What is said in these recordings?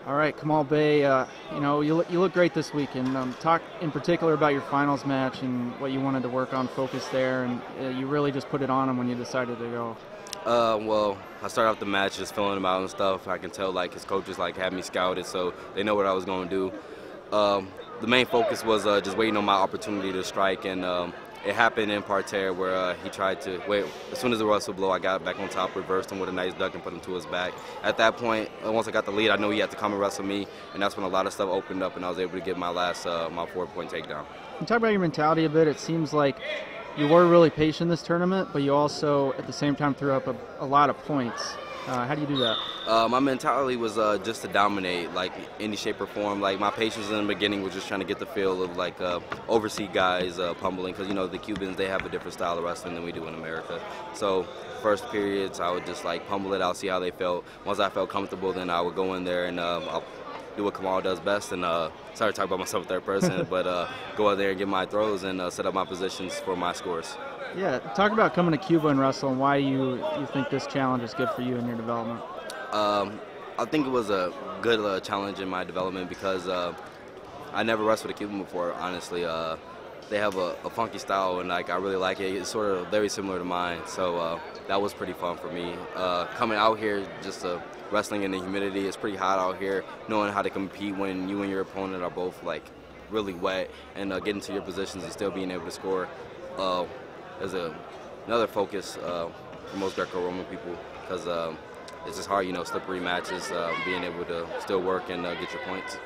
All right, Kamal Bey, you look great this weekend. Talk in particular about your finals match and what you wanted to work on, focus there, and you really just put it on them when you decided to go. Well, I started off the match just filling him out and stuff. I can tell his coaches had me scouted, so they know what I was going to do. The main focus was just waiting on my opportunity to strike, and it happened in parterre where he tried to wait. As soon as the whistle blew, I got back on top, reversed him with a nice duck, and put him to his back. At that point, once I got the lead, I knew he had to come and wrestle me, and that's when a lot of stuff opened up, and I was able to get my last my 4-point takedown. Can you talk about your mentality a bit? It seems like you were really patient this tournament, but you also, at the same time, threw up a lot of points. How do you do that? My mentality was just to dominate, any shape or form. My patience in the beginning was just trying to get the feel of overseas guys pummeling, because the Cubans, they have a different style of wrestling than we do in America. So first periods, I would just pummel it out, see how they felt. Once I felt comfortable, then I would go in there and I'll do what Kamal does best, and sorry to talk about myself in third person, but go out there and get my throws and set up my positions for my scores. Yeah, talk about coming to Cuba and wrestle, and why you think this challenge is good for you in your development. I think it was a good challenge in my development because I never wrestled a Cuban before, honestly. They have a funky style, and I really like it. It's sort of very similar to mine, so that was pretty fun for me. Coming out here, just wrestling in the humidity, it's pretty hot out here, knowing how to compete when you and your opponent are both really wet, and getting to your positions and still being able to score. Is another focus for most Greco-Roman people, because it's just hard, slippery matches, being able to still work and get your points.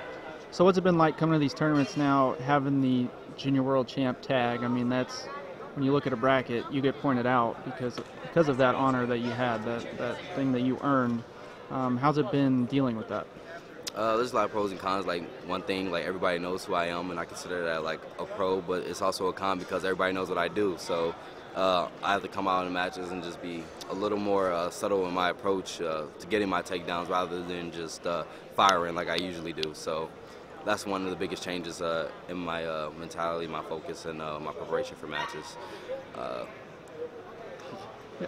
So what's it been like coming to these tournaments now, having the Junior World Champ tag? I mean, that's, when you look at a bracket, you get pointed out because of that honor that you had, that thing that you earned. How's it been dealing with that? There's a lot of pros and cons. One thing, everybody knows who I am, and I consider that a pro, but it's also a con because everybody knows what I do. So I have to come out in matches and just be a little more subtle in my approach to getting my takedowns rather than just firing like I usually do. So that's one of the biggest changes in my mentality, my focus, and my preparation for matches.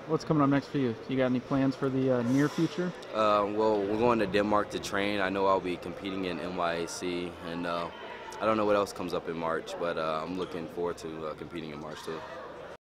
What's coming up next for you? You got any plans for the near future? Well, we're going to Denmark to train. I know I'll be competing in NYAC, and I don't know what else comes up in March, but I'm looking forward to competing in March too.